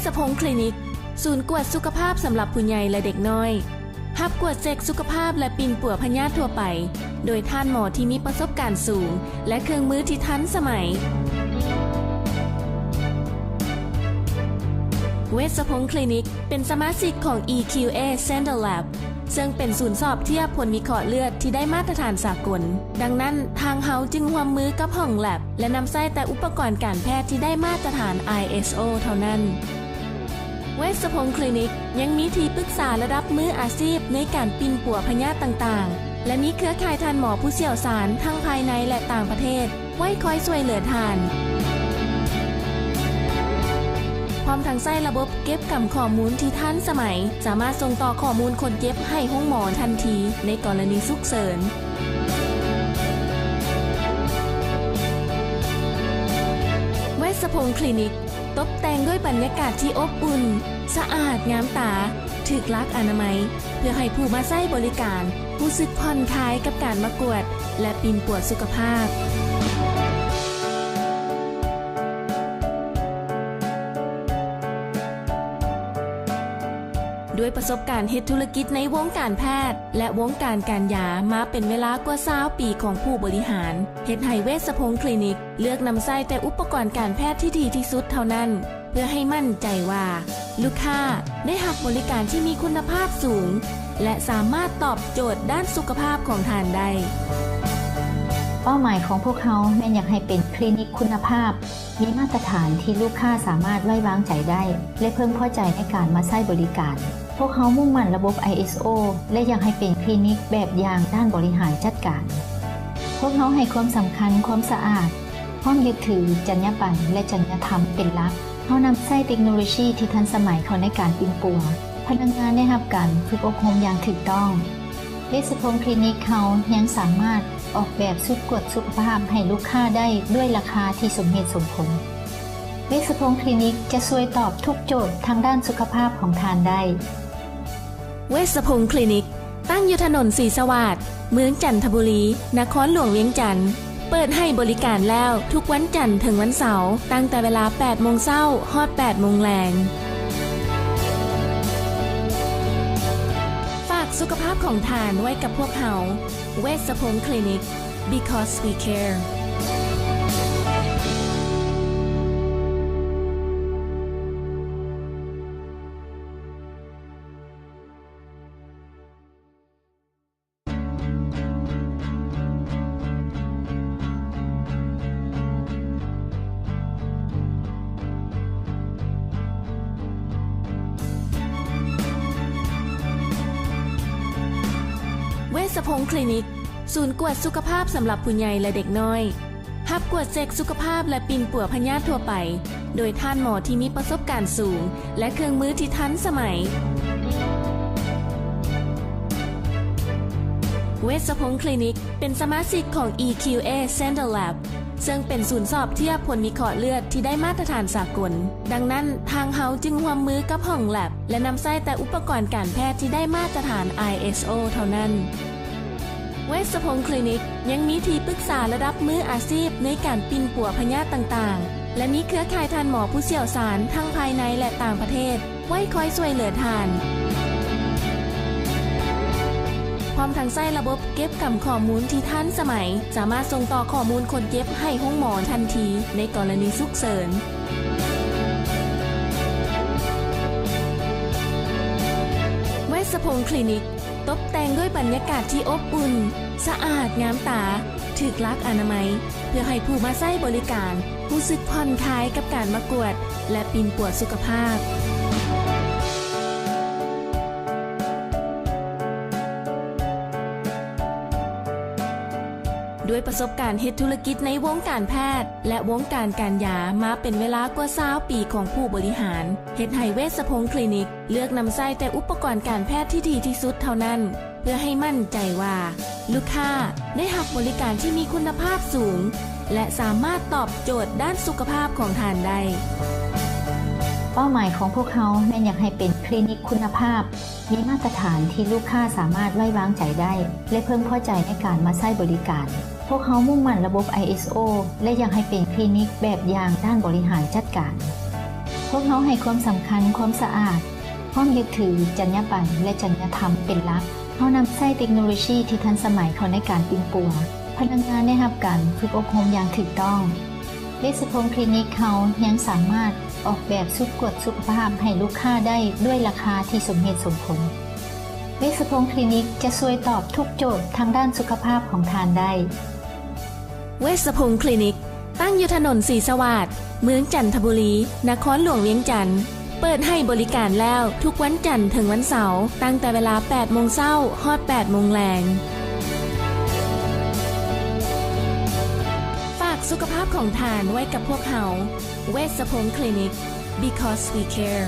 ชพงศ์คลินิกศูนย์กวดสุขภาพสำหรับผู้ใหญ่และเด็กน้อยหับกวดเช็คสุขภาพและปิ่นปั่วพยาธิทั่วไปโดยท่านหมอที่มีประสบการณ์สูงและเครื่องมือที่ทันสมัยเวชพงศ์คลินิกเป็นสมาชิกของ EQA Center Lab ซึ่งเป็นศูนย์สอบเทียบผลวิเคราะห์เลือดที่ได้มาตรฐานสากลดังนั้นทางเฮาจึงร่วมมือกับห้อง Lab และนำใช้แต่อุปกรณ์การแพทย์ที่ได้มาตรฐาน ISO เท่านั้นเวชพงศ์คลินิกยังมีที่ปรึกษาระดับมืออาชีพในการปิ่นปั่วพยาธิต่างๆและมีเครือข่ายทานหมอผู้เชี่ยวชาญทั้งภายในและต่างประเทศไว้คอยช่วยเหลือทานพร้อมทั้งใช้ระบบเก็บกำข้อมูลที่ทันสมัยสามารถส่งต่อข้อมูลคนเจ็บให้ห้องหมอทันทีในกรณีฉุกเฉินเวชพงศ์คลินิกตกแต่งด้วยบรรยากาศที่อบอุ่นสะอาดงามตาถูกลักอนามัยเพื่อให้ผู้มาใช้บริการรู้สึกผ่อนคลายกับการมากวดและปิ่นปั่วสุขภาพด้วยประสบการณ์เฮ็ดธุรกิจในวงการแพทย์และวงการการยามาเป็นเวลากว่า20 ปีของผู้บริหารเฮ็ดให้เวชพงศ์คลินิกเลือกนำใช้แต่อุปกรณ์การแพทย์ที่ดีที่สุดเท่านั้นเพื่อให้มั่นใจว่าลูกค้าได้รับบริการที่มีคุณภาพสูงและสามารถตอบโจทย์ด้านสุขภาพของท่านได้เป้าหมายของพวกเขาแม่นอยากให้เป็นคลินิกคุณภาพมีมาตรฐานที่ลูกค้าสามารถไว้วางใจได้และเพิ่มพอใจในการมาใช้บริการพวกเขามุ่งมั่นระบบ ISO และอยากให้เป็นคลินิกแบบอย่างด้านบริหารจัดการพวกเขาให้ความสำคัญความสะอาดพร้อมยึดถือจรรยาบรรณและจริยธรรมเป็นหลักเขานำใช้เทคโนโลยีที่ทันสมัยเข้าในการปิ่นปั่วพนักงานได้รับการฝึกอบรมอย่างถูกต้องเวชพงศ์คลินิกเขายังสามารถออกแบบชุดกวดสุขภาพให้ลูกค้าได้ด้วยราคาที่สมเหตุสมผลเวชพงศ์คลินิกจะช่วยตอบทุกโจทย์ทางด้านสุขภาพของท่านได้เวชพงศ์คลินิกตั้งอยู่ถนนศรีสวัสดิ์เมืองจันทบุรีนครหลวงเวียงจันทร์เปิดให้บริการแล้วทุกวันจันทร์ถึงวันเสาร์ตั้งแต่เวลา 8:00 นฮอด 8:00 นแลงฝากสุขภาพของท่านไว้กับพวกเราเวชพงศ์คลินิก because we careเวชพงศ์คลินิกศูนย์กวดสุขภาพสำหรับผู้ใหญ่และเด็กน้อยหับกวดเช็คสุขภาพและปิ่นปั่วพยาธิทั่วไปโดยท่านหมอที่มีประสบการณ์สูงและเครื่องมือที่ทันสมัยเวชพงศ์คลินิกเป็นสมาชิกของ EQA Center Lab ซึ่งเป็นศูนย์สอบเทียบผลวิเคราะห์เลือดที่ได้มาตรฐานสากลดังนั้นทางเฮาจึงร่วมมือกับห้อง Lab และนำใช้แต่อุปกรณ์การแพทย์ที่ได้มาตรฐาน ISO เท่านั้นเวชพงศ์คลินิกยังมีที่ปรึกษาระดับมืออาชีพในการปิ่นปั่วพยาธิต่างๆและมีเครือข่ายทานหมอผู้เชี่ยวชาญทั้งภายในและต่างประเทศไว้คอยช่วยเหลือทานพร้อมทั้งใช้ระบบเก็บกำข้อมูลที่ทันสมัยสามารถส่งต่อข้อมูลคนเจ็บให้ห้องหมอทันทีในกรณีฉุกเฉินเวชพงศ์คลินิกตกแต่งด้วยบรรยากาศที่อบอุ่นสะอาดงามตาถูกลักอนามัยเพื่อให้ผู้มาใช้บริการรู้สึกผ่อนคลายกับการมากวดและปิ่นปั่วสุขภาพด้วยประสบการณ์เฮ็ดธุรกิจในวงการแพทย์และวงการการยามาเป็นเวลากว่า20 ปีของผู้บริหารเฮ็ดให้เวชพงศ์คลินิกเลือกนำใช้แต่อุปกรณ์การแพทย์ที่ดีที่สุดเท่านั้นเพื่อให้มั่นใจว่าลูกค้าได้รับบริการที่มีคุณภาพสูงและสามารถตอบโจทย์ด้านสุขภาพของท่านได้เป้าหมายของพวกเขาแม่นอยากให้เป็นคลินิกคุณภาพมีมาตรฐานที่ลูกค้าสามารถไว้วางใจได้และเพิ่มพอใจในการมาใช้บริการพวกเขามุ่งมั่นระบบ ISO และอยากให้เป็นคลินิกแบบอย่างด้านบริหารจัดการพ พวกเขาให้ความสำคัญความสะอาดพร้อมยึดถือจรรยาบรรณและจริยธรรมเป็นหลักเขานำใช้เทคโนโลยีที่ทันสมัยเข้าในการปิ้งปัวพนักงานได้รับการฝึกอบรมอย่างถูกต้องเวชพงศ์คลินิกเขายังสามารถออกแบบชุดตรวจสุขภาพให้ลูกค้าได้ด้วยราคาที่สมเหตุสมผลเวชพงศ์คลินิกจะช่วยตอบทุกโจทย์ทางด้านสุขภาพของทานได้เวชพงศ์คลินิกตั้งอยู่ถนนศรีสวัสดิ์เมืองจันทบุรีนครหลวงเวียงจันทร์เปิดให้บริการแล้วทุกวันจันทร์ถึงวันเสาร์ตั้งแต่เวลา 8 โมงเช้าฮอด 8 โมงแลงฝากสุขภาพของทานไว้กับพวกเขาเวชพงศ์คลินิก because we care